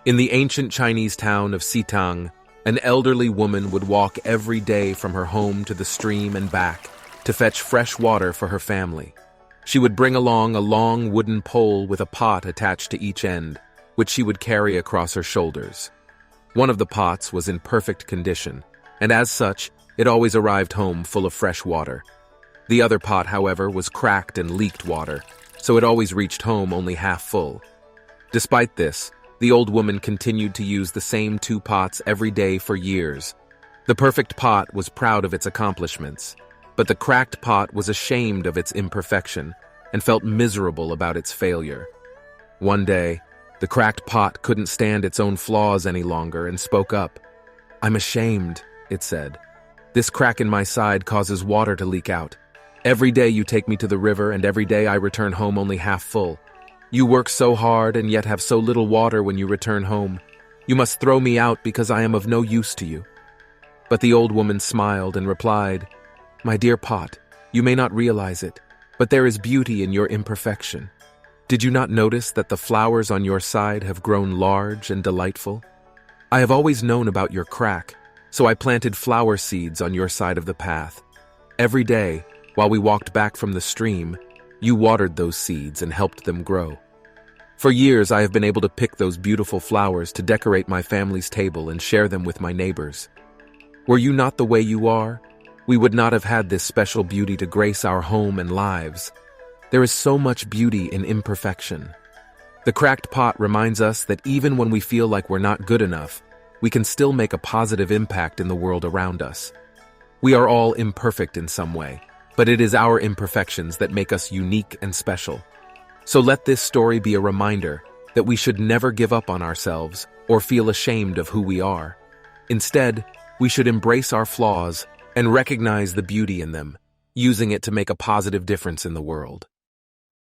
In the ancient Chinese town of Xitang, an elderly woman would walk every day from her home to the stream and back to fetch fresh water for her family. She would bring along a long wooden pole with a pot attached to each end, which she would carry across her shoulders. One of the pots was in perfect condition, and as such, it always arrived home full of fresh water. The other pot, however, was cracked and leaked water, so it always reached home only half full. Despite this, the old woman continued to use the same two pots every day for years. The perfect pot was proud of its accomplishments, but the cracked pot was ashamed of its imperfection and felt miserable about its failure. One day, the cracked pot couldn't stand its own flaws any longer and spoke up. "I'm ashamed," it said. "This crack in my side causes water to leak out. Every day you take me to the river, and every day I return home only half full. You work so hard and yet have so little water when you return home. You must throw me out because I am of no use to you." But the old woman smiled and replied, "My dear pot, you may not realize it, but there is beauty in your imperfection. Did you not notice that the flowers on your side have grown large and delightful? I have always known about your crack, so I planted flower seeds on your side of the path. Every day, while we walked back from the stream, you watered those seeds and helped them grow. For years, I have been able to pick those beautiful flowers to decorate my family's table and share them with my neighbors. Were you not the way you are, we would not have had this special beauty to grace our home and lives. There is so much beauty in imperfection." The cracked pot reminds us that even when we feel like we're not good enough, we can still make a positive impact in the world around us. We are all imperfect in some way, but it is our imperfections that make us unique and special. So let this story be a reminder that we should never give up on ourselves or feel ashamed of who we are. Instead, we should embrace our flaws and recognize the beauty in them, using it to make a positive difference in the world.